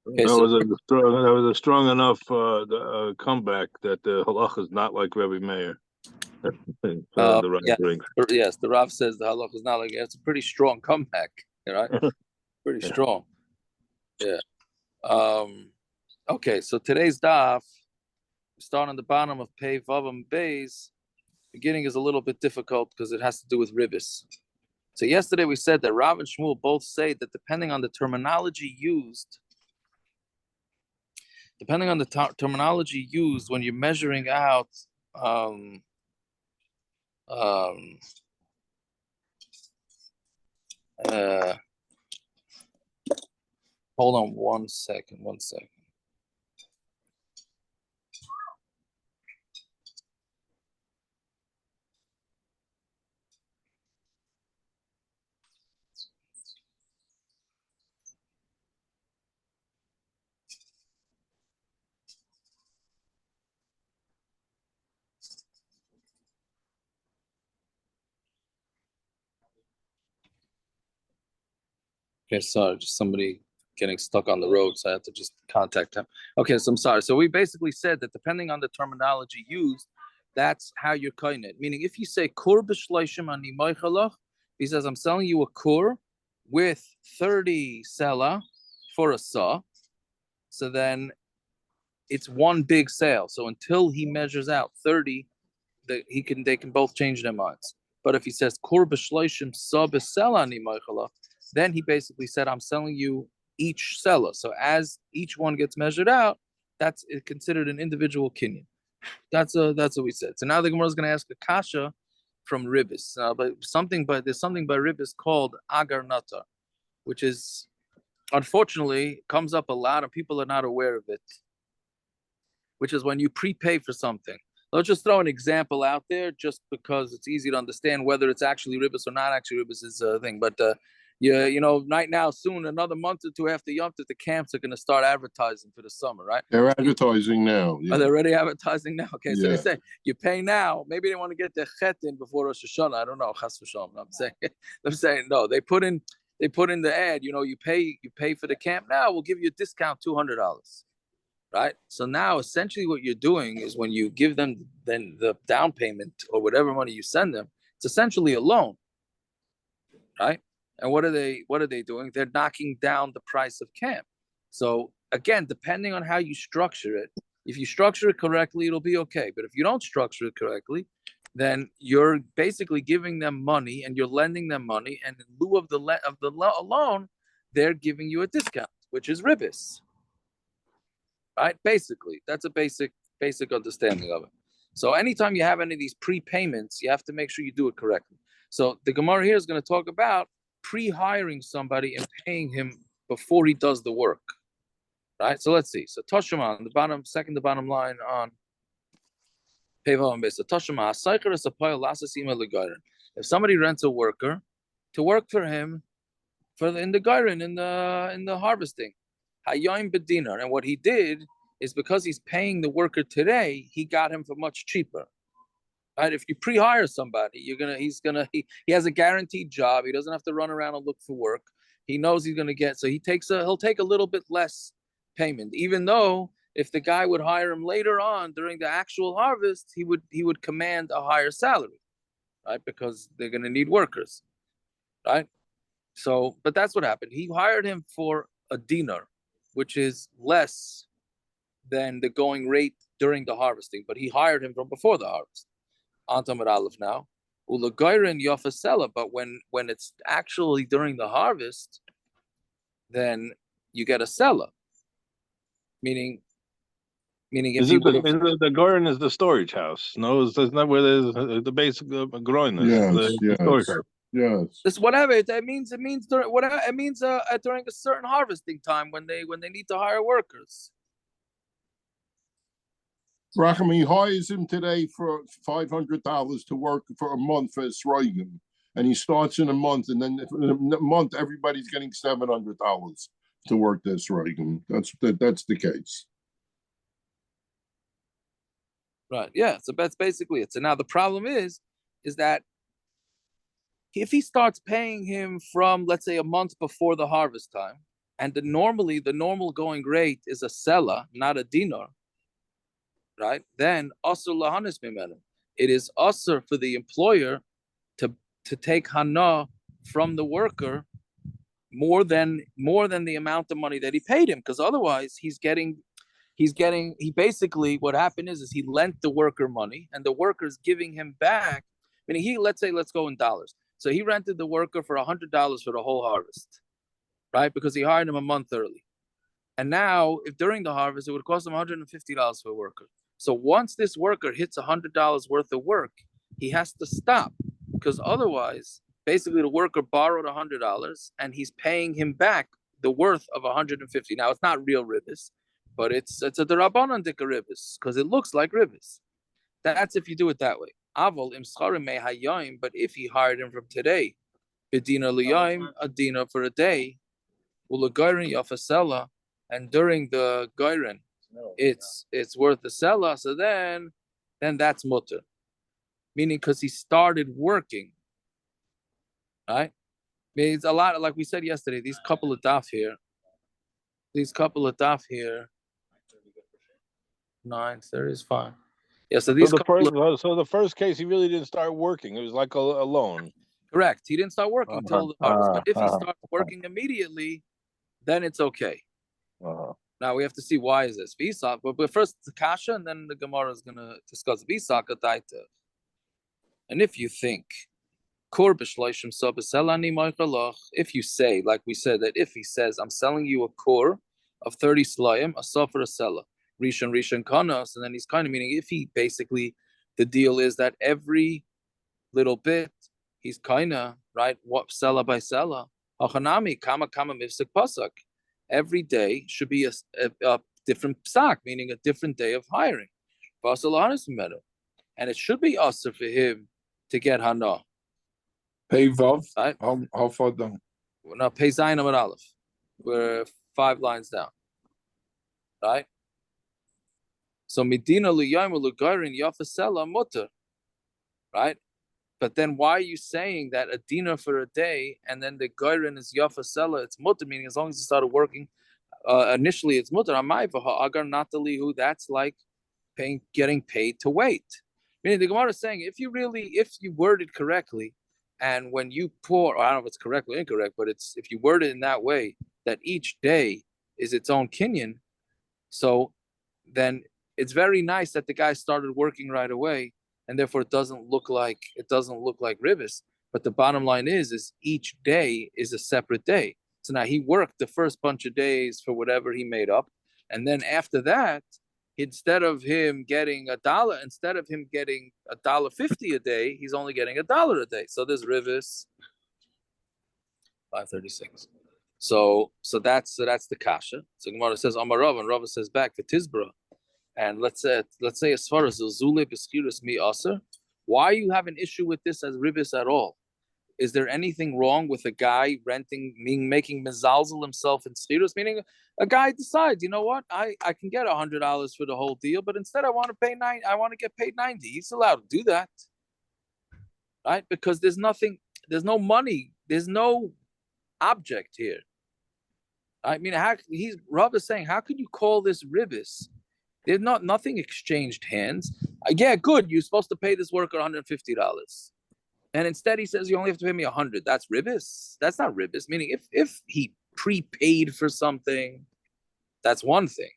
Okay, That so was a strong enough comeback that the halacha is not like Rebbe Meir. The right yeah, drink. yes, the Rav says the halach is not like it's a pretty strong comeback, right? Pretty strong. Yeah. Okay, so today's daf, we start on the bottom of Pei Vav and Beis. Beginning is a little bit difficult because it has to do with ribis. So yesterday we said that Rav and Shmuel both say that depending on the terminology used, when you're measuring out um, um, uh, hold on one second. Okay, sorry, just somebody getting stuck on the road, so I have to just contact him. Okay, so I'm sorry. So we basically said that depending on the terminology used, that's how you're cutting it. Meaning, if you say kur b'shleishim ani moichalach, he says I'm selling you a kur with 30 sela for a saw. So then it's one big sale. So until he measures out 30, they can both change their minds. But if he says kur b'shleishim sa b'sela ani moichalach, then he basically said, I'm selling you each seller. So as each one gets measured out, that's considered an individual kinyan. That's what we said. So now the Gemara is going to ask a kasha from ribis, but there's something by ribis called agar natar, which is unfortunately comes up a lot and people are not aware of it, which is when you prepay for something. Let's just throw an example out there just because it's easy to understand whether it's actually ribis or not actually ribis is a thing. But right now, soon, another month or two after Yom Tov, the camps are going to start advertising for the summer, right? They're advertising now. Yeah. Are they already advertising now? Okay, so yeah. They say you pay now. Maybe they want to get their chet in before Rosh Hashanah. I don't know. Chas v'shalom. I'm saying no. They put in the ad. You pay for the camp now. We'll give you a discount $200. Right. So now essentially what you're doing is when you give them then the down payment or whatever money you send them, it's essentially a loan. Right. And what are they doing? They're knocking down the price of camp. So again, depending on how you structure it, if you structure it correctly, it'll be okay. But if you don't structure it correctly, then you're basically giving them money and you're lending them money, and in lieu of the loan, they're giving you a discount, which is ribis. Right? Basically, that's a basic understanding of it. So anytime you have any of these prepayments, you have to make sure you do it correctly. So the Gemara here is going to talk about pre-hiring somebody and paying him before he does the work. Right? So let's see. So Toshima, the bottom line on Peva and Besa. Toshima, if somebody rents a worker to work for him in the Gairin, in the harvesting, Hayoim Bedinar, and what he did is because he's paying the worker today, he got him for much cheaper. Right? If you pre-hire somebody, he has a guaranteed job. He doesn't have to run around and look for work. He knows he's gonna get, so he'll take a little bit less payment, even though if the guy would hire him later on during the actual harvest, he would command a higher salary, right? Because they're gonna need workers, right? So, but that's what happened. He hired him for a dinar, which is less than the going rate during the harvesting, but he hired him from before the harvest. Antamid Aleph now. Ulagairin Yafasela, but when it's actually during the harvest, then you get a seller. Meaning if you the garden is the storage house. No, it's not where the basic groin is. Yes. Storage house. Yes. It's whatever it means during whatever it means during a certain harvesting time when they need to hire workers. Racham, he hires him today for $500 to work for a month for his Sroigim, and he starts in a month, and then in a month everybody's getting $700 to work this Sroigim. That's the case. Right. Yeah. So that's basically it. So now the problem is that if he starts paying him from, let's say, a month before the harvest time, and the normal going rate is a sela, not a dinar, right? Then asur lahanis mimenu. It is asur for the employer to take hana from the worker more than the amount of money that he paid him, because otherwise he basically, what happened is he lent the worker money and the worker's giving him back. Meaning let's go in dollars. So he rented the worker for $100 for the whole harvest, right? Because he hired him a month early. And now, if during the harvest, it would cost him $150 for a worker. So once this worker hits $100 worth of work, he has to stop, because otherwise, basically, the worker borrowed $100 and he's paying him back the worth of $150. Now, it's not real ribis, but it's a derabanan dika ribis, because it looks like ribis. That's if you do it that way. Avol im scharim mehayim, but if he hired him from today, b'dina liyayim, a dinar for a day, ulagayrin yafasela, and during the gayrin, it's worth the sela. So then that's mutter, meaning because he started working, right? I mean, it's a lot, like we said yesterday. These couple of daf here, 9:30 is fine. Yeah, so these so the first case, he really didn't start working. It was like a loan. Correct. He didn't start working until the harvest. But if he starts working immediately, then it's okay. Now we have to see why is this Visak, but first the kasha, and then the Gemara is gonna discuss Visak Ataita. And if you think if you say, like we said, that if he says, I'm selling you a core of 30 slayim, a suffer a seller, rishon kanas, and then he's kind of meaning if he basically, the deal is that every little bit, he's kind of, right, what seller by seller, hachanami, kama mifsik pasak. Every day should be a different psak, meaning a different day of hiring. And it should be usher for him to get hana. Pay Vav. Right? How far down? No, pay Zayin Amar Aleph. We're 5 lines down. Right? So Medina Luyayim Lugairin Yafasela Mutter. Right? But then why are you saying that a dinar for a day and then the Gairin is Yafasela? It's mutter, meaning as long as he started working, initially it's mutter. Agar Natalihu, that's like getting paid to wait. Meaning the Gemara is saying if you word it correctly, and when you pour, I don't know if it's correct or incorrect, but if you word it in that way, that each day is its own kinyan, so then it's very nice that the guy started working right away, and therefore it doesn't look like ribis. But the bottom line is each day is a separate day. So now he worked the first bunch of days for whatever he made up, and then after that, instead of him getting $1 $1.50 a day, he's only getting $1 a day. So there's ribis 536. So that's the kasha. So Gemara says Amar Rav, and Rav says back for Tizbra. And let's say as far as Zule Beskirus Mi Aser, why you have an issue with this as ribis at all? Is there anything wrong with a guy making mezalzel himself in schirus? Meaning, a guy decides, you know what, I can get $100 for the whole deal, but instead I want to get paid 90. He's allowed to do that, right? Because there's no money, there's no object here. I mean, Rav is saying, how could you call this ribis? There's nothing exchanged hands. Yeah, good. You're supposed to pay this worker $150. And instead he says, you only have to pay me 100. That's ribis? That's not ribis. Meaning if he prepaid for something, that's one thing.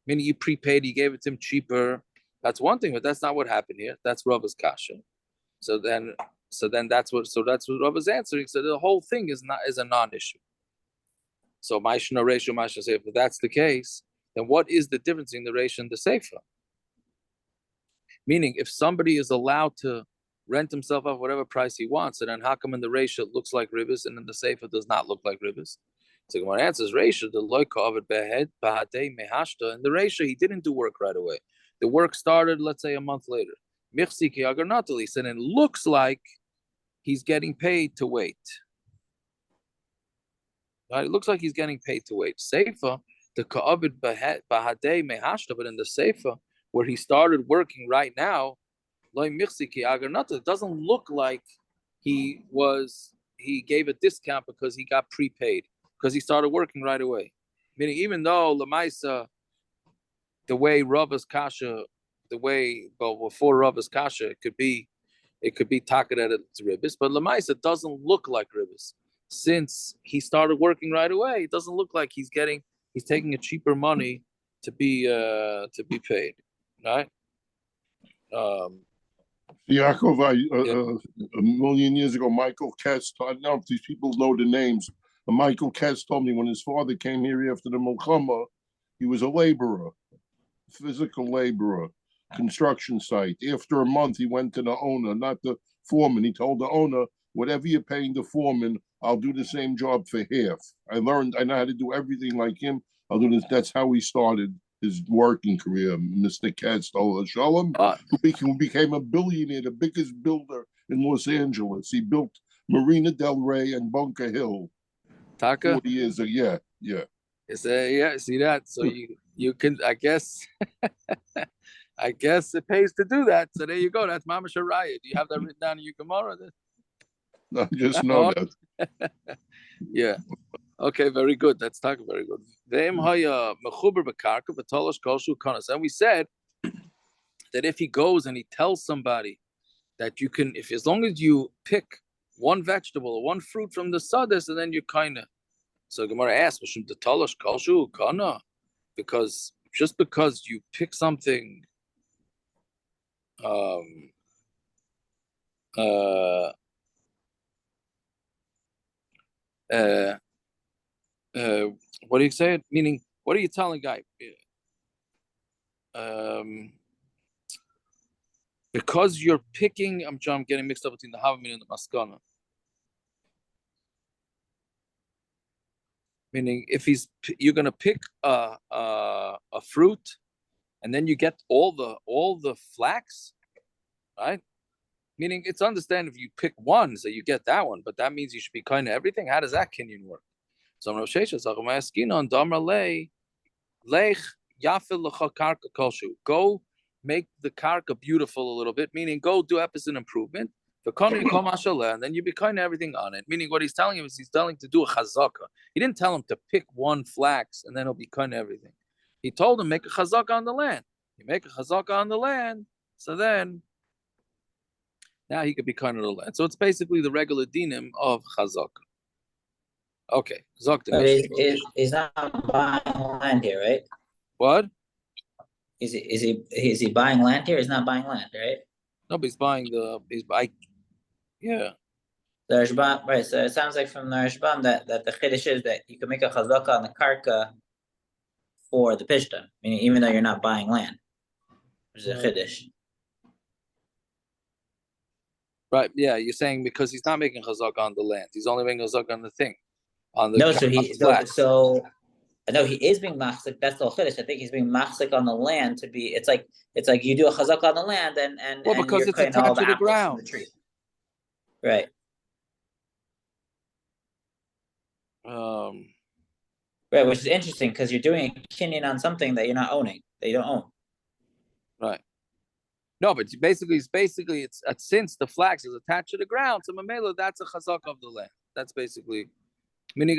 Meaning you prepaid, you gave it to him cheaper. That's one thing, but that's not what happened here. That's Rava's kasha. So then that's what Rava's answering. So the whole thing is a non-issue. So Maishna Reisha, Maishna Seifa, if that's the case, then what is the difference in the Reisha and the Seifa? Meaning if somebody is allowed to rent himself off whatever price he wants, and then how come in the Reisha it looks like ribis and in the Seifa does not look like ribis? So Gemara answers, Reisha, the loika of it behed, bahadei mehashta. In the Reisha, he didn't do work right away. The work started, let's say, a month later. Michsi ki agarnatali, and it looks like he's getting paid to wait. Right? It looks like he's getting paid to wait. Seifa, the ka'avid bahadei mehashta, but in the Seifa, where he started working right now, it doesn't look like he gave a discount because he got prepaid. because he started working right away. Meaning, even though Lamaisa, the way Rava's kasha, before Rava's kasha, it could be taken at its ribbis, but Lamaisa doesn't look like ribbis. Since he started working right away, it doesn't look like he's taking a cheaper money to be paid, right? Yaakov, a million years ago, Michael Kess, I don't know if these people know the names. Michael Kess told me when his father came here after the Milchama, he was a laborer, physical laborer, construction site. After a month, he went to the owner, not the foreman. He told the owner, whatever you're paying the foreman, I'll do the same job for half. I know how to do everything like him. I'll do this. That's how he started his working career, Mr. Katz, Shalom, who became a billionaire, the biggest builder in Los Angeles. He built Marina Del Rey and Bunker Hill. Taka? 40 years ago, yeah. See that? So you can, I guess, I guess it pays to do that. So there you go. That's Mama Shariah. Do you have that written down in your Gemara? I just know that. Yeah. Okay, very good. That's talking very good. And we said that if he goes and he tells somebody that you can, as long as you pick one vegetable or one fruit from the sadis, and then you kind of. So Gemara asks, because just because you pick something, what do you say? Meaning, what are you telling guy? Because you're picking, I'm getting mixed up between the Havamina and the Maskana. Meaning, if you're gonna pick a fruit, and then you get all the flax, right? Meaning, it's understandable if you pick one, so you get that one, but that means you should be kind of everything. How does that kinyan work? So Rav Sheshes on Damar Lech Yafil Lecha Karka Koshu. Go make the karka beautiful a little bit, meaning go do opposite improvement. And then you be kind of everything on it. Meaning what he's telling him is he's telling him to do a chazaka. He didn't tell him to pick one flax and then he'll be kind of everything. He told him make a chazaka on the land. You make a chazaka on the land, so then now he could be kind of the land. So it's basically the regular dinim of chazaka. Okay. But he's not buying land here, right? What? Is he buying land here? He's not buying land, right? No, but he's buying. Yeah. The Rashban, right? So it sounds like from the Rashban that the chiddush is that you can make a chazaka on the karka for the pishta, meaning even though you're not buying land, which is a chiddush. Right. Yeah, you're saying because he's not making chazaka on the land, he's only making chazaka on the thing. No, so I know he is being machzik. That's the chiddush. I think he's being machzik on the land to be. It's like you do a chazaka on the land and because you're it's attached to the ground. The tree. Right. Right, which is interesting because you're doing a kinyan on something that you're not owning, that you don't own. Right. No, but basically it's since the flax is attached to the ground, so mamela, that's a chazaka of the land. That's basically, meaning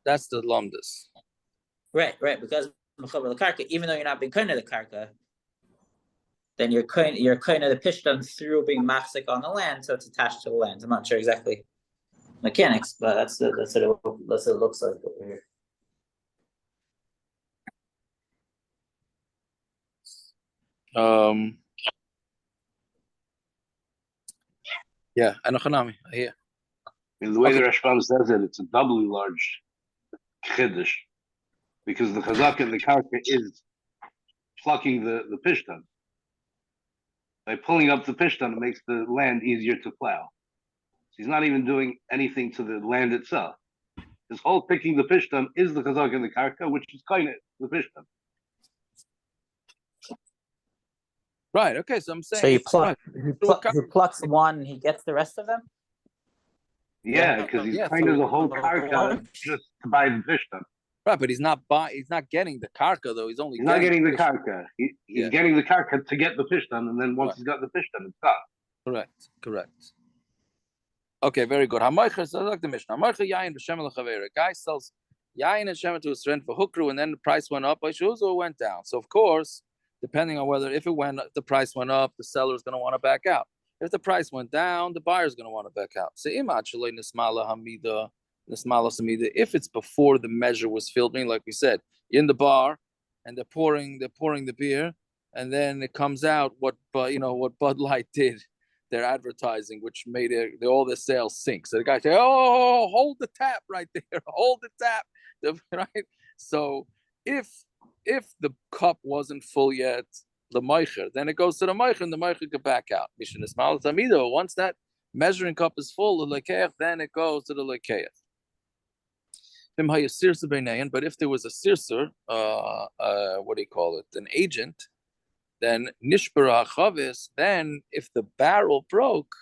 that's the lumdus. Right, because the karka, even though you're not being kind of the karka, then you're kind of the pishtan through being machzik on the land, so it's attached to the land. I'm not sure exactly mechanics, but that's what it looks like over here. Yeah, Anochanami, I hear. And the way the Rashbam says it, it's a doubly large chiddush, because the chazaka in the karka is plucking the pishtan. By pulling up the pishtan, it makes the land easier to plow. So he's not even doing anything to the land itself. This whole picking the pishtan is the chazaka in the karka, which is kind of the pishtan. Right. Okay. So I'm saying. So he plucks one, he gets the rest of them. Yeah, because he's kind of the whole karka just to buy the pishtan. Right, but he's not getting the karka though. He's not getting the karka. He's getting the karka to get the pishtan, and then once he's got the pishtan, it's done. Correct. Okay, very good. Hamaycher, so like the Mishnah. Hamaycher yayin b'shem l'chavera. Guy sells yayin and shemen to his friend for hukru, and then the price went up. It went down. So of course, depending on whether if the price went up, the seller is going to want to back out. If the price went down, the buyer is going to want to back out. So if it's before the measure was filled, meaning like we said, in the bar, and they're pouring the beer, and then it comes out what Bud Light did. Their advertising, which made all their sales sink. So the guy say, "Oh, hold the tap right there, hold the tap." Right. So if the cup wasn't full yet, the meicher, then it goes to the meicher, and the meicher can back out. Once that measuring cup is full, the lekeach, then it goes to the lekeach. But if there was a sirser, what do you call it? An agent. Then nishbara chavis. Then if the barrel broke,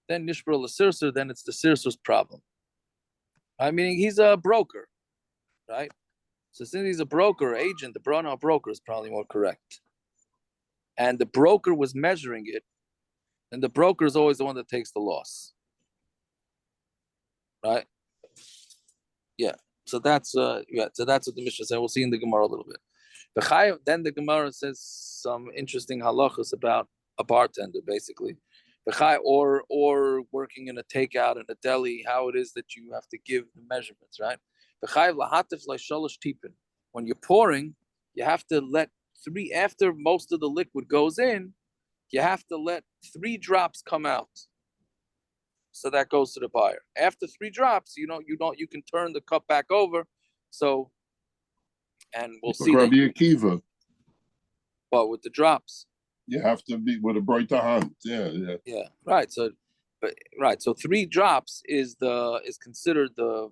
then nishbara l'sirser. Then it's the sirser's problem. I mean, he's a broker, right? So since he's a broker, agent, the broker is probably more correct. And the broker was measuring it, and the broker is always the one that takes the loss, right? Yeah. So that's what the Mishnah said. We'll see in the Gemara a little bit. Then the Gemara says some interesting halachas about a bartender, basically, or working in a takeout in a deli, how it is that you have to give the measurements, right? When you're pouring, you have to let after most of the liquid goes in, you have to let 3 drops come out. So that goes to the buyer. After 3 drops, you can turn the cup back over. So, and we'll see. Rabbi Akiva. But with the drops, you have to be with a brighter hand. Yeah. Right. So, So 3 drops is considered the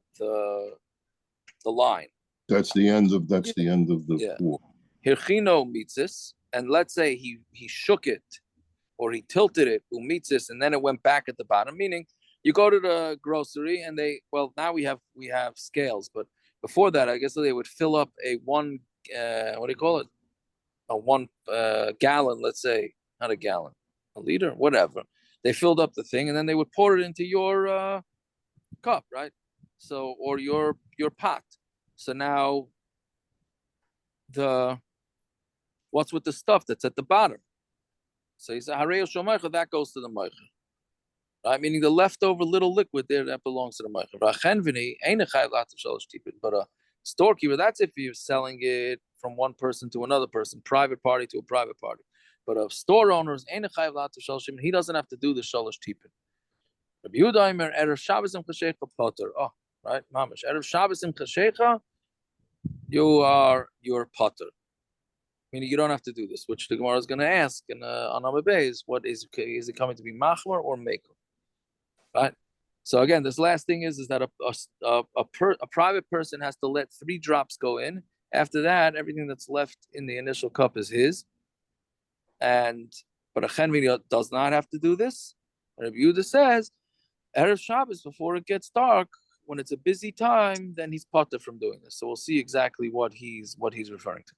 line. That's the end of the pour. Hirchino mitzis, and let's say he shook it, or he tilted it, umitzis, and then it went back at the bottom. Meaning, you go to the grocery and now we have scales, but before that, I guess they would fill up a 1 what do you call it? A 1 gallon, let's say, not a gallon, a liter, whatever. They filled up the thing, and then they would pour it into your cup, right? So, or your pot. So now what's with the stuff that's at the bottom? So he said, that goes to the meicher. Right? Meaning the leftover little liquid there, that belongs to the meicher. But a storekeeper, that's if you're selling it from one person to another person, private party to a private party. But a store owner, he doesn't have to do the shalosh tipin. Rabbi Yehuda erev Shabbos im chashecha poter. Oh, right, mamish. Erev Shabbos im chashecha, you're poter. Meaning you don't have to do this, which the Gemara is going to ask on Amar Beis, what is it coming to be machmer or mekel? Right. So again, this last thing is that a private person has to let 3 drops go in. After that, everything that's left in the initial cup is his. But a chenvi does not have to do this. Rabbi Yehuda says, erev Shabbos, before it gets dark, when it's a busy time, then he's potter from doing this. So we'll see exactly what he's referring to.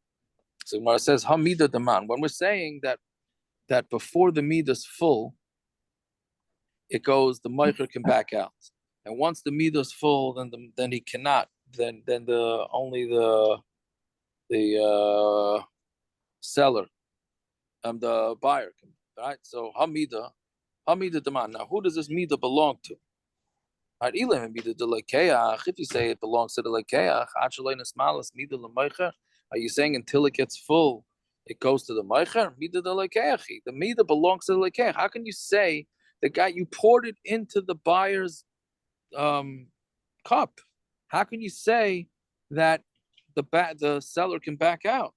So Gemara says, Hamida Daman. When we're saying that before the midah is full, it goes, the meicher can back out. And once the midah is full, then he cannot. Then only the seller, the buyer can. Right. So Hamida Daman. Now, who does this midah belong to? Right. If you say it belongs to the lekeach, are you saying until it gets full, it goes to the meicher? The midah belongs to the lekeach. How can you say the guy you poured it into the buyer's cup? How can you say that the seller can back out?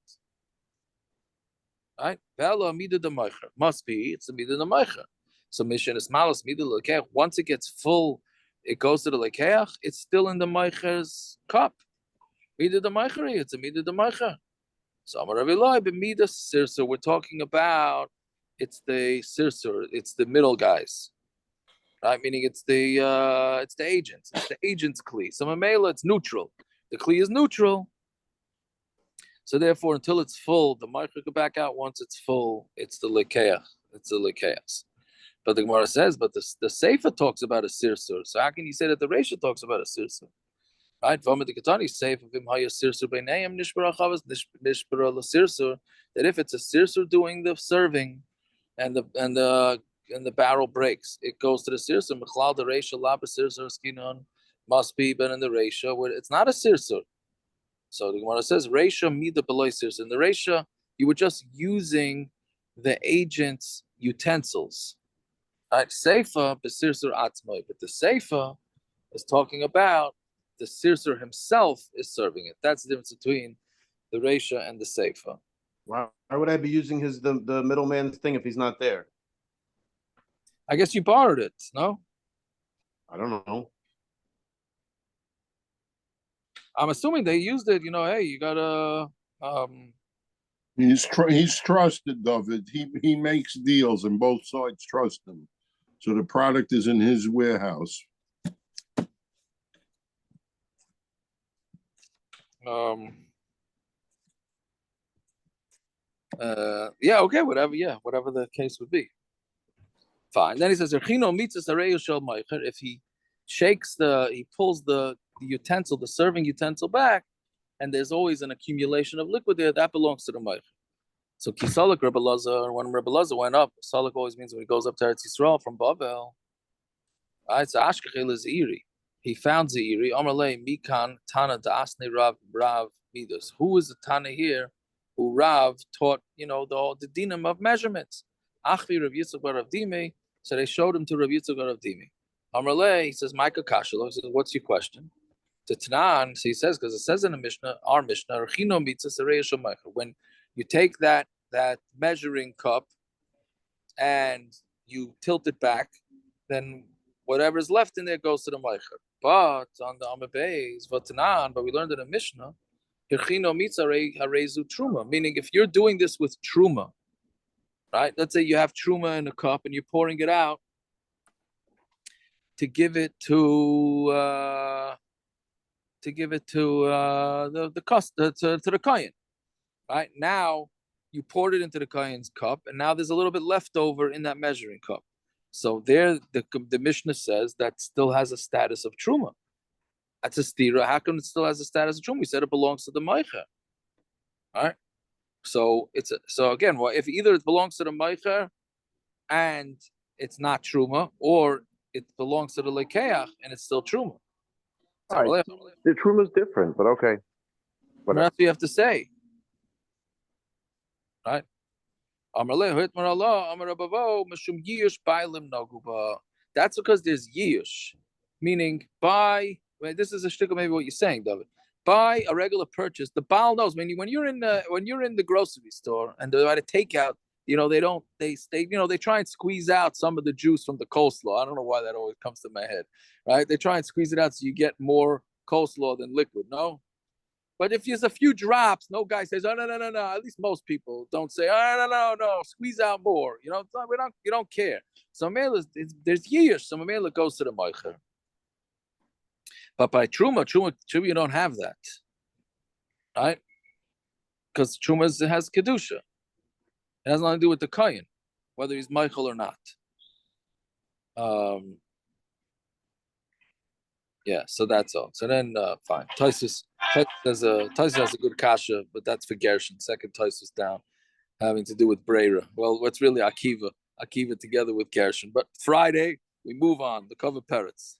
Right? Bella midah the meicher must be it's the midah the meicher. So mission is malas midah lekeach. Once it gets full, it goes to the lekeach. It's still in the meicher's cup. Midah the meicher, it's a midah the meicher. So Amar Rav Eloi b'midah sirser. We're talking about it's the sirser, it's the middle guys, right? Meaning it's the agents, it's the agent's kli. So Mamela, it's neutral. The kli is neutral. So therefore, until it's full, the meicher can back out. Once it's full, it's the lekeach. It's the lekeach. But the Gemara says, but the Sefer talks about a sirsur. So how can you say that the Reisha talks about a sirsur? Right? That if it's a sirsur doing the serving, and the barrel breaks, it goes to the sirsur. Mechlal the Reisha laba sirsur skinon must be, but in the Reisha where it's not a sirsur. So the Gemara says Reisha mida beloy sirsur. In the Reisha, you were just using the agent's utensils. Right? Seifa b'sirsur atzmoi, but the Seifa is talking about the sirsur himself is serving it. That's the difference between the Reisha and the Seifa. Why would I be using the middleman's thing if he's not there? I guess you borrowed it, no? I don't know. I'm assuming they used it. Hey, you gotta. He's trusted, David. He makes deals, and both sides trust him. So the product is in his warehouse. Yeah, okay, whatever the case would be. Fine. Then he says, if he pulls the utensil, the serving utensil back, and there's always an accumulation of liquid there, that belongs to the Meicher. So Kisalik Rebbe Lazar, when Rebbe Lazar went up, Salik always means when he goes up to Eretz Yisrael from Bavel. Right, so Ashkechel is Ziri. He found Ziri. Amarle Mikan Tana Da'asne Rav Midas. Who is the Tana here who Rav taught, the dinam of measurements? Achvi Rav Yitzchak bar Rav Dime. So they showed him to Rav Yitzchak bar Rav Dime. Amarle, he says, Micah Kashalo. He says, what's your question? To Tanan, so he says, because it says in the Mishnah, our Mishnah, when you take that measuring cup and you tilt it back, then whatever is left in there goes to the Meicher. But on the Amabeis, but we learned in the Mishnah, meaning if you're doing this with truma, right? Let's say you have truma in a cup and you're pouring it out to give it to the kohen, right? Now you poured it into the kohen's cup, and now there's a little bit left over in that measuring cup. So there, the Mishnah says that still has a status of truma. That's a stira. How come it still has a status of truma? We said it belongs to the meicher. All right. So again, well, if either it belongs to the meicher and it's not truma, or it belongs to the lekeach and it's still truma. All right. The truma is different, but okay. Whatever. That's what you have to say. Right? That's because there's yish, meaning this is a shtickle maybe what you're saying, David. Buy a regular purchase. The Baal knows. When you're in the grocery store and they're at a takeout, they try and squeeze out some of the juice from the coleslaw. I don't know why that always comes to my head, right? They try and squeeze it out so you get more coleslaw than liquid. No. But if there's a few drops, no guy says, "Oh no." At least most people don't say, "Oh no, squeeze out more." You don't care. So there's years. So Mamela goes to the Meicher. But by Truma, you don't have that, right? Because Truma has kedusha. It has nothing to do with the kohen, whether he's Meichel or not. Yeah, so that's all. So then, fine. Taisus has a good kasha, but that's for Gershon. Second Taisus down, having to do with Breira. Well, what's really Akiva together with Gershon. But Friday we move on. The cover parrots.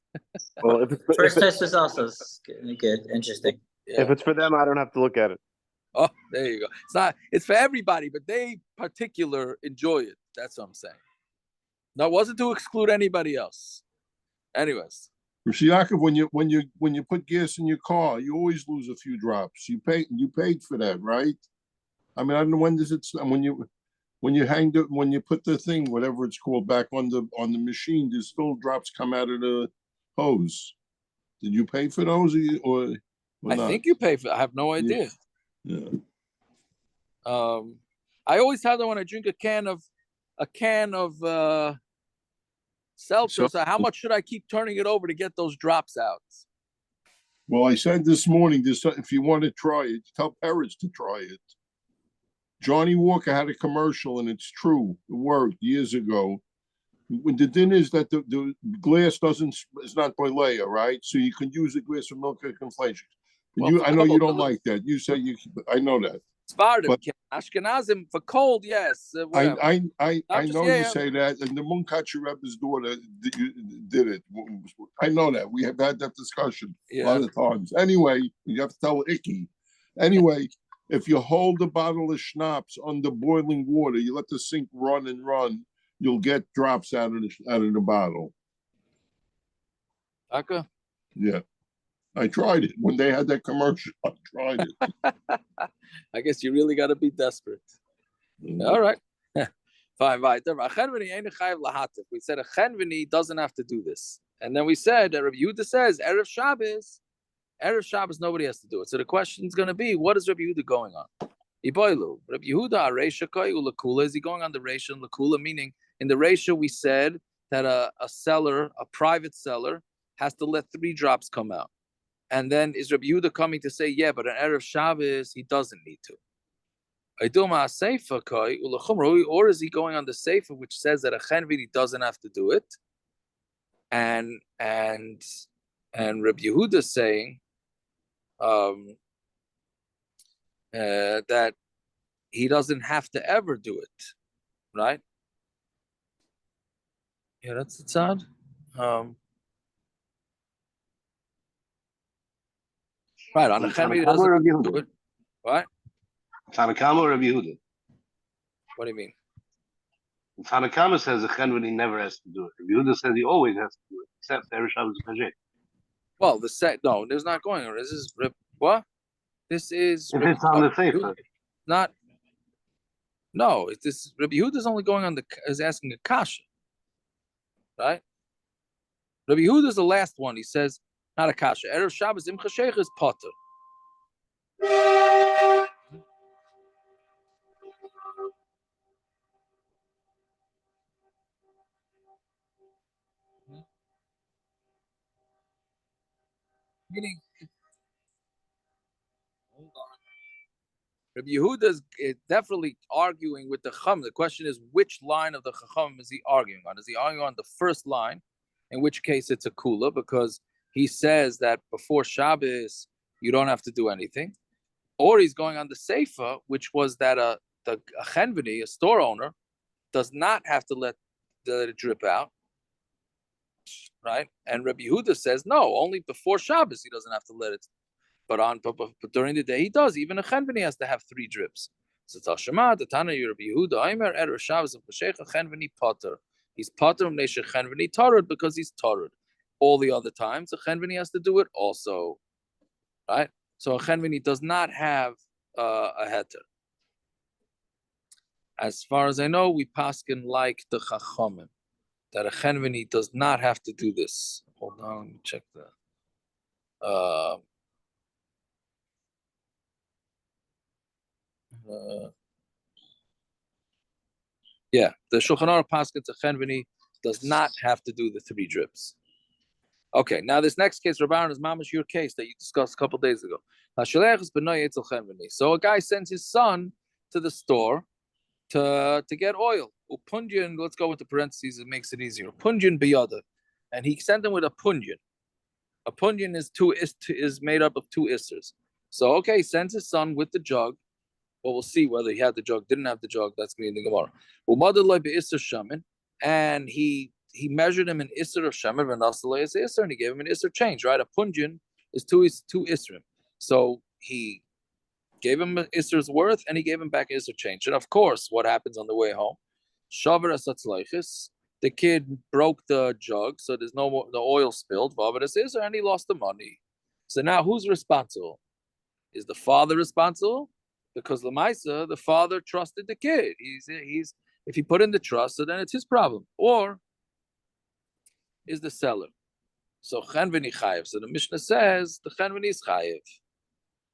Well, First Taisus also good, interesting. Yeah. If it's for them, I don't have to look at it. Oh, there you go. It's for everybody, but they particular enjoy it. That's what I'm saying. No, it wasn't to exclude anybody else. Anyways. Yaakov, when you put gas in your car, you always lose a few drops. You paid for that, right? I mean, I don't know when you put the thing, whatever it's called, back on the machine, there's still drops come out of the hose. Did you pay for those or I not? think you pay for. I have no idea. Yeah. I always have that when I drink a can of seltzer. So how much should I keep turning it over to get those drops out? Well, I said this morning, if you want to try it, tell parents to try it. Johnny Walker had a commercial, and it's true. It worked years ago. The din is that the glass is not by layer, right? So you can use a glass for milk inflation. Well, I know you cold, don't like that. You say I know that. Svardim, But- Ashkenazim for cold, yes. Whatever. I Not just- know yeah, you yeah. say that, and the Munkacher Rebbe's daughter did it. I know that. We have had that discussion a lot of times. Anyway, you have to tell Icky. Anyway, if you hold a bottle of schnapps under boiling water, you let the sink run and run, you'll get drops out of the bottle. Okay. Yeah. I tried it when they had that commercial. I tried it. I guess you really got to be desperate. All right. Fine, fine. We said a chenveni doesn't have to do this. And then we said that Rabbi Yehuda says, Erev Shabbos, nobody has to do it. So the question is going to be, what is Rabbi Yehuda going on? Iboilu. Rabbi Yehuda, Aresha Koi Ulakula. Is he going on the Resha and Lakula? Meaning, in the Resha, we said that a seller, a private seller, has to let 3 drops come out. And then is Rabbi Yehuda coming to say, yeah, but on Erev Shabbos, he doesn't need to? Or is he going on the Sefer, which says that a Chenvidi doesn't have to do it? And Rabbi Yehuda is saying that he doesn't have to ever do it, right? Yeah, that's the tzad. Right, on a Chenvidi doesn't do it. What? Tanakama or Rabbi Yehuda? What do you mean? Tanakama says a chenveni never has to do it. Rabbi Yehuda says he always has to do it, except Erev Shabbos Kajek. Well, no, there's not going on. This is what? This is if it's on the Sefer. Not. No, it's this. Rabbi Yehuda is only going on is asking a kasha, right? Rabbi Yehuda is the last one. He says not a kasha. Erev Shabbos im chasheich is potter. Meaning, Rabbi Yehuda is definitely arguing with the Chacham. The question is, which line of the Chacham is he arguing on? Is he arguing on the first line, in which case it's a kula, because he says that before Shabbos you don't have to do anything, or he's going on the Seifa, which was that a chenveni, a store owner, does not have to let it drip out, right? And Rabbi Yehuda says no, only before Shabbos he doesn't have to let it. But during the day he does. Even a chenveni has to have 3 drips. So Tashema, the Tana Rabbi Yehuda, Aimer Erev Shabbos of Peshecha chenveni potter. He's potter of Neshe chenveni torod because he's torod. All the other times a chenveni has to do it also, right? So a chenveni does not have a heter. As far as I know, we paskin like the Chachamim, that a chenveni does not have to do this. Hold on, let me check that. Yeah, the Shulchan Aruch paskins a chenveni does not have to do the 3 drips. Okay, now this next case, Rabban, is mamash your case that you discussed a couple days ago. So a guy sends his son to the store to get oil. Upunjin, let's go with the parentheses, it makes it easier. Upunjin biyada. And he sent him with a punjin. A punjin is made up of 2 isters. So okay, he sends his son with the jug. Well, we'll see whether he had the jug, didn't have the jug. That's going to be in the Gemara. And he measured him an isser of shaman, and he gave him an isser change, right? A punjin is 2 isserim. So he gave him an isser's worth, and he gave him back isser change. And of course, what happens on the way home? Shavar asatzleichis. The kid broke the jug, so there's no more, the oil spilled. And he lost the money. So now, who's responsible? Is the father responsible? Because Lamaisa, the father trusted the kid. He's if he put in the trust, so then it's his problem. Or is the seller? So Chenveni Chayev. So the Mishnah says the Chenveni is Chayev.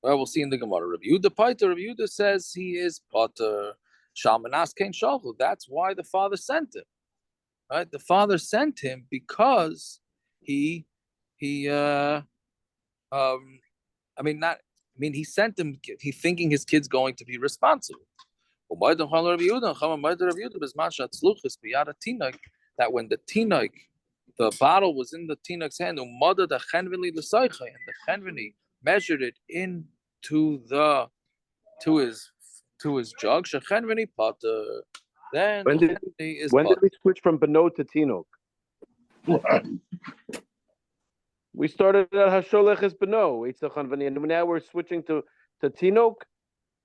Well, we'll see in the Gemara. Rabbi Yehuda says he is Potter. Shalmanas Kain Shalchu. That's why the father sent him. Right? The father sent him because he he sent him, he thinking his kid's going to be responsible. that when the tinok, the bottle was in the tinok's hand, umada the chenvini l'soicha, and the chenvini measured it into his jug. Shechenvini potter. Then When did chenvini is when did potter. we switch from Beno to Tinok? We started at Hasholech is Beno, and now we're switching to Tinok.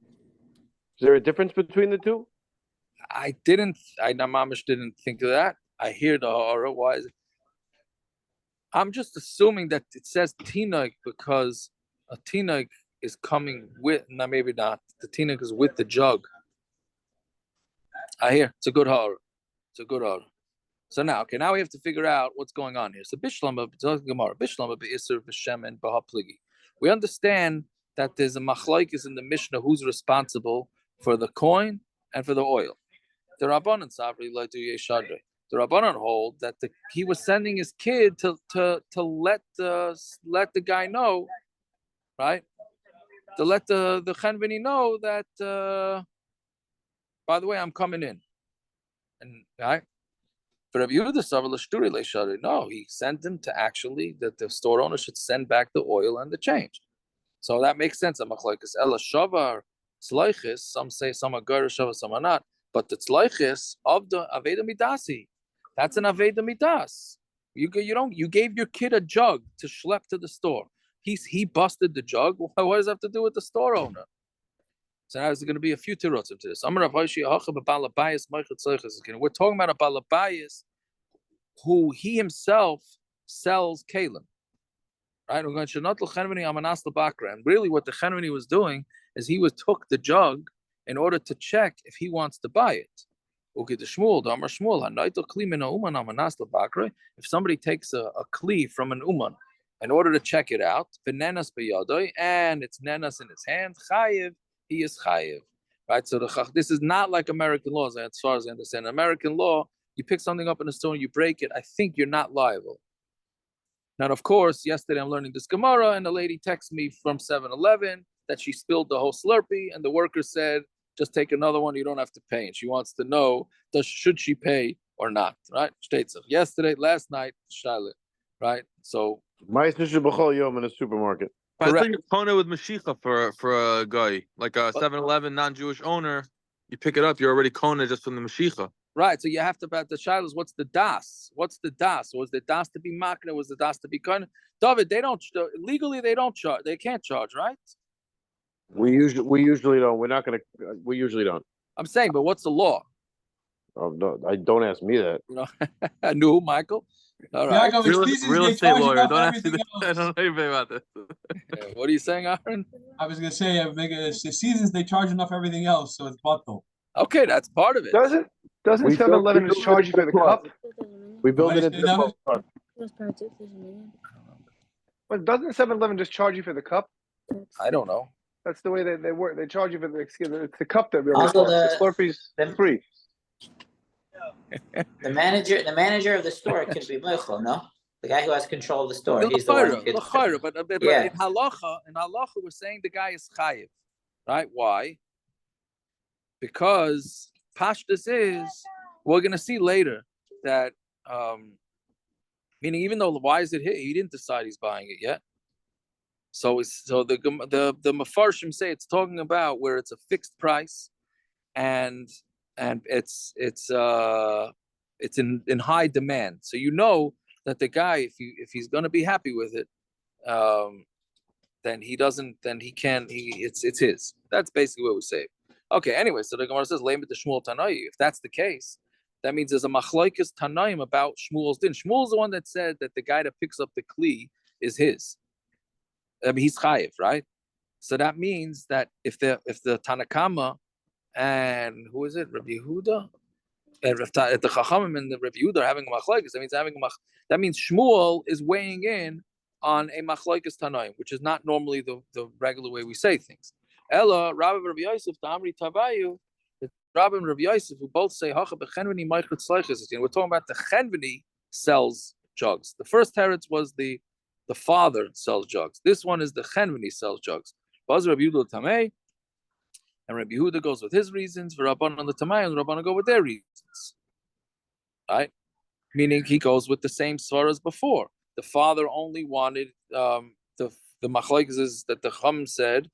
Is there a difference between the two? I Mamish didn't think of that. I hear the horror. Why is it? I'm just assuming that it says tinok because a tinok is coming with, no, maybe not. The tinok is with the jug. I hear. It's a good horror. It's a good horror. So now, okay, now we have to figure out what's going on here. So Bishlama, Gemara, Bishlama be'isur b'shem and b'hapligi. We understand that there's a machlokes in the Mishnah who's responsible for the coin and for the oil. The Rabbanan Savri like to Yeshadre. The Rabbanan hold that he was sending his kid to let the guy know, right? To let the Chenvini know that by the way, I'm coming in. And right? But Rabbi Yehuda Savri Lashturi Leishadre. No, he sent him to actually that the store owner should send back the oil and the change. So that makes sense. Ela Shavar Tzleichis, some say some are Ger Shavar, some are not. But the tzleichis of the Aveda Midasi, that's an Aveda Midas. You gave your kid a jug to schlep to the store. He busted the jug. What does that have to do with the store owner? So now there's going to be a few tirotzim to this. We're talking about a balabayas who he himself sells kalim. Right? And really what the Chenvini was doing is he took the jug in order to check if he wants to buy it. If somebody takes a kli from an uman in order to check it out, and it's nenas in his hand, chayiv, he is chayiv. Right? So this is not like American laws, as far as I understand. American law, you pick something up in a store, you break it, I think you're not liable. Now, of course, yesterday I'm learning this Gemara, and a lady texted me from 7-Eleven that she spilled the whole Slurpee, and the worker said, just take another one, you don't have to pay. And she wants to know, should she pay or not, right? Yesterday, last night, Charlotte, right? So, Ma'aseh b'chol yom in a supermarket. I think it's Kona with Mashiach for a guy, like a 7-Eleven non-Jewish owner. You pick it up, you're already Kona just from the Mashiach. Right, so you have to, about the Shilohs, what's the das? What's the das? Was the das to be makna? Was the das to be Kona? David, they don't, legally they don't charge, they can't charge, right? We usually don't. We're not going to. We usually don't. I'm saying, but what's the law? Oh no! Don't ask me that. You know, I knew Michael. All right. Yeah, real estate lawyer. Don't ask me. I don't know anything about this. Yeah, what are you saying, Aaron? I was gonna say, seasons they charge enough everything else, so it's bottle. Okay, that's part of it. Doesn't 7-Eleven just charge you for the cup? We build it into the club. But doesn't 7-Eleven just charge you for the cup? I don't know. That's the way they work. They charge you for it's the cup that really Also, the Slurpee's free. The manager of the store could be Michael, no? The guy who has control of the store. He's the one who gets but in halacha, we're saying the guy is chayiv, right? Why? Because pashtus is, we're going to see later that, meaning even though why is it here? He didn't decide he's buying it yet. So the Mefarshim say it's talking about where it's a fixed price, and it's in high demand. So you know that the guy, if he's going to be happy with it, then it's his. That's basically what we say. Okay. Anyway, so the Gemara says Leimet the Shmuel Tanai. If that's the case, that means there's a machlokes Tanaim about Shmuel's din. Shmuel's the one that said that the guy that picks up the kli is his. I mean, he's chayiv, right? So that means that if the Tanakama and who is it, Rabbi Yehuda, and the Chachamim and the Rabbi Yehuda are having a machlokes, that means Shmuel is weighing in on a machlokes Tanaim, which is not normally the regular way we say things. Ella, Rabbi and Rabbi Yosef, Ta'amri Tavayu, Rabbi and Rabbi Yosef, who both say Hacha b'Chenvini Meichut Tzleichis. We're talking about the Chenvini sells jugs. The first teretz was the father sells jugs. This one is the Chenvini sells jugs. Basra Rabbi Yehuda Tamei, and Rabbi Yehuda goes with his reasons. For Rabbanan the Tamei, and Rabbanan go with their reasons. Right? meaning he goes with the same svar as before. The father only wanted the machlokes is that the Chum said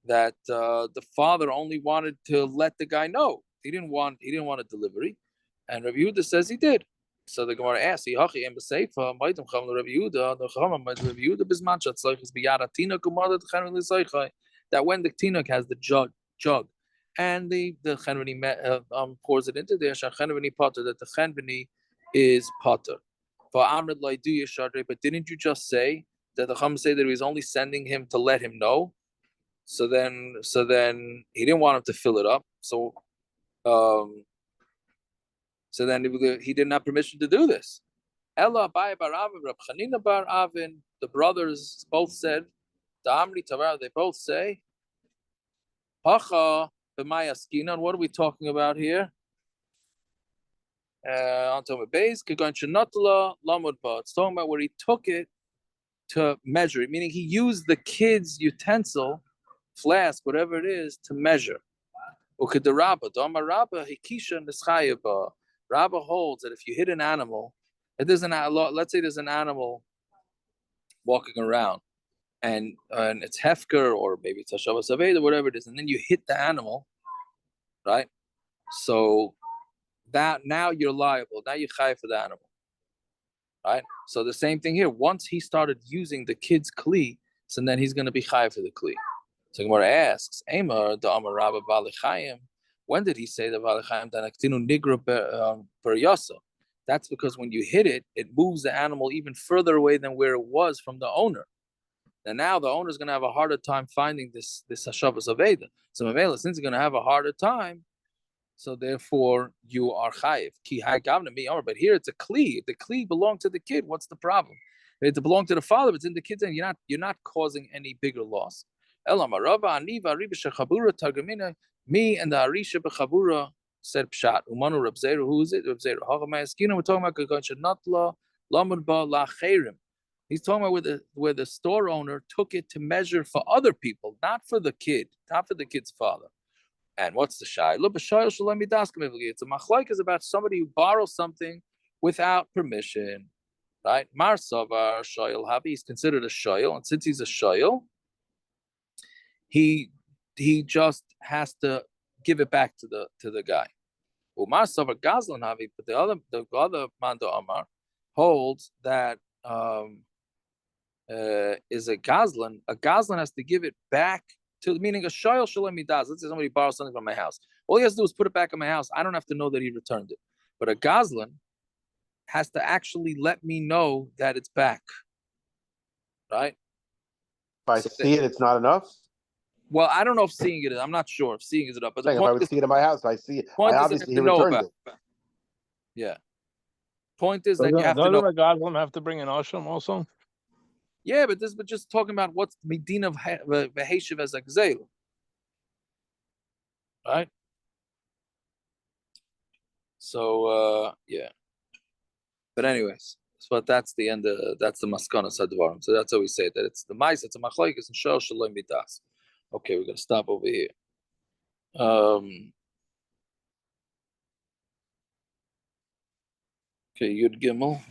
that the father only wanted to let the guy know. He didn't want a delivery, and Rabbi Yehuda says he did. So the Gemara asks, that when the tinuk has the jug, and the chenveni pours it into there, chenveni potter, that the chenveni is potter. But didn't you just say that the Chum say that he was only sending him to let him know? So then he didn't want him to fill it up. So then he didn't have permission to do this. Ella Abai bar Avin, Rab Chanina bar Avin, the brothers both said, the Amri Tavar, they both say, Hacha b'mayaskinan. What are we talking about here? On top of base, Kagan Shenatla Lamud Ba. It's talking about where he took it to measure it, meaning he used the kid's utensil, flask, whatever it is, to measure. Rabba holds that if you hit an animal, let's say there's an animal walking around, and it's hefker or maybe it's hashavas aveda, whatever it is, and then you hit the animal, right? So that now you're liable. Now you're chai for the animal, right? So the same thing here. Once he started using the kid's kli, so then he's going to be chai for the kli. So Gemara asks, Amar the Amar Rabba Balichayim. When did he say the Balichayim Danaktinu Nigra per Yasa? That's because when you hit it, it moves the animal even further away than where it was from the owner. And now the owner is going to have a harder time finding this Hashavas Aveda. So Mavela, since he's going to have a harder time, so therefore you are chayiv. Ki hai gavna mi amar. But here it's a kli. If the kli belonged to the kid, what's the problem? If it belonged to the father, but it's in the kid's hand, you're not causing any bigger loss. Me and the Arisha B'Chabura said Pshat. Umanu Reb Zera, who is it? Reb Zera. We're talking about Shenatla Lamud Ba Lacherim. He's talking about where the store owner took it to measure for other people, not for the kid, not for the kid's father. And what's the shy? It's a machlok is about somebody who borrows something without permission, right? Mar Savar Shoyel Habi, he's considered a Shoyel, and since he's a Shoyel, he just has to give it back to the guy. Umar Savar Gazlan Havi, but the other Mando Amar holds that is a Gazlan. A Gazlan has to give it back to, meaning a Shoyel Shalom Midas. Let's say somebody borrows something from my house. All he has to do is put it back in my house. I don't have to know that he returned it. But a Gazlan has to actually let me know that it's back. Right? If I see it, it's not enough. Well, I don't know if seeing it is. I'm not sure if seeing is enough. But if I would see it in my house, I see it. I obviously he returned it. Yeah. Point is that you have to know. Doesn't a Gazlan have to bring an asham also? Yeah, but just talking about what's medina of v'heshiv as a gzeil, right? So yeah. But anyways, so that's the end. That's the maskana sadvarim. So that's how we say that it's the mice. It's a machlokes and shor shalom midas. Okay, we're gonna stop over here. Okay, Yud Gimel.